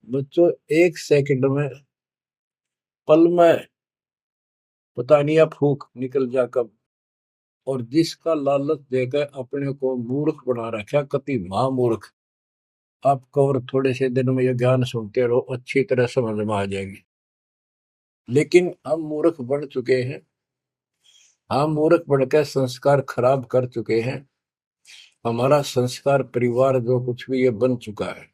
बच्चों, एक सेकंड में, पल में, पता नहीं अब फूक निकल जा कब। और जिसका लालच देकर अपने को मूर्ख बना रखा, कति महामूर्ख। आपको और थोड़े से दिन में ये ज्ञान सुनते रहो, अच्छी तरह समझ में आ जाएगी। लेकिन हम मूर्ख बन चुके हैं। हम मूर्ख बनकर संस्कार खराब कर चुके हैं। हमारा संस्कार परिवार जो कुछ भी ये बन चुका है।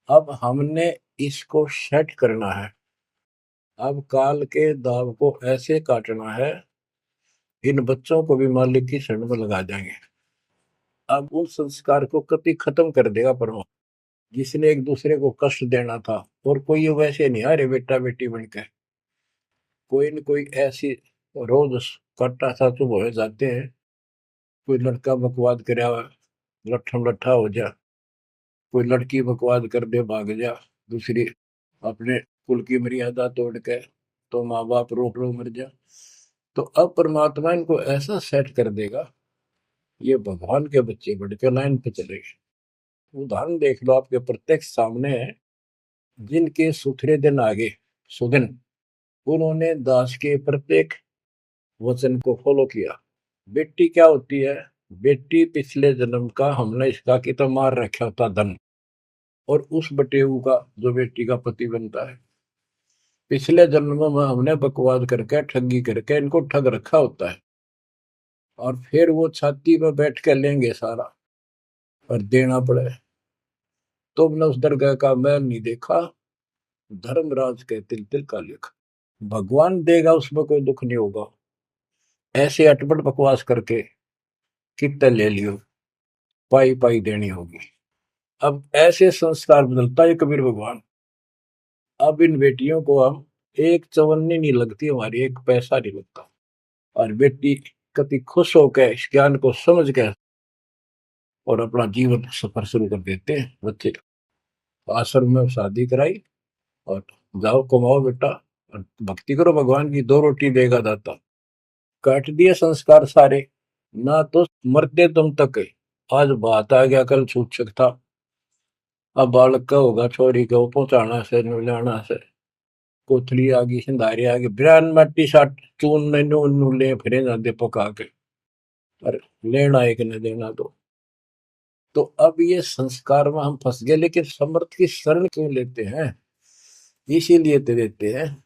अब हमने इसको सेट करना है। अब काल के दाव को ऐसे काटना है, इन बच्चों को भी मालिक की शरण में लगा जाएंगे। अब उन संस्कार को कति खत्म कर देगा परमात्मा। जिसने एक दूसरे को कष्ट देना था, और कोई ये वैसे नहीं आ रहे बेटा बेटी बनकर, कोई न कोई ऐसी रोज कट्टा सा चुप हो जाते हैं। कोई लड़का बकवाद करे, लट्ठम लट्ठा हो जा। कोई लड़की बकवाद कर दे, भाग जा। दूसरी अपने कुल की मर्यादा तोड़ के, तो माँ बाप रो रो मर जा। तो अब परमात्मा इनको ऐसा सेट कर देगा, ये भगवान के बच्चे बढ़ के लाइन पे चलेंगे। उदाहरण देख लो, आपके प्रत्यक्ष सामने है। जिनके सुथरे दिन आगे, सुदिन, उन्होंने दास के प्रत्येक वचन को फॉलो किया। बेटी क्या होती है? बेटी पिछले जन्म का हमने इसका की तो मार रखा होता धन, और उस बटेऊ का जो बेटी का पति बनता है, पिछले जन्म में हमने बकवाद करके ठगी करके इनको ठग रखा होता है। और फिर वो छाती पर बैठ के लेंगे सारा, और देना पड़े। तुमने उस दरगाह का मैल नहीं देखा, धर्मराज के तिल तिल का लेखा। भगवान देगा, उसमें कोई दुख नहीं होगा। ऐसे अटपट बकवास करके कितने ले लियो, पाई पाई देनी होगी। अब ऐसे संस्कार बदलता है कबीर भगवान। अब इन बेटियों को हम, एक चवन्नी नहीं लगती हमारी, एक पैसा नहीं लगता। और बेटी कति खुश होकर इस ज्ञान को समझ के और अपना जीवन सफर शुरू कर देते हैं। बच्चे आश्रम में शादी कराई, और जाओ कमाओ बेटा, और भक्ति करो भगवान की, दो रोटी देगा दाता। काट दिए संस्कार सारे, ना तो मरते तुम तक है। आज बात आ गया, कल सूचक था। अब बालक का होगा, छोरी को पहुंचाना से नुलाना से, कोथली आगी सिंधारी आगे बिरान मट्टी साट चून ने नून ले फिरे जाते पका के, पर लेना एक न देना दो। तो अब ये संस्कार में हम फंस गए। लेकिन समर्थ की शरण क्यों लेते हैं? इसीलिए तो देते हैं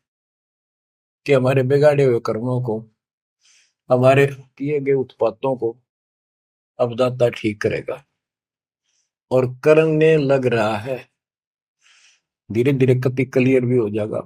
कि हमारे बिगाड़े हुए कर्मों को, हमारे किए गए उत्पातों को अब दाता ठीक करेगा। और करने लग रहा है, धीरे धीरे कति क्लियर भी हो जाएगा।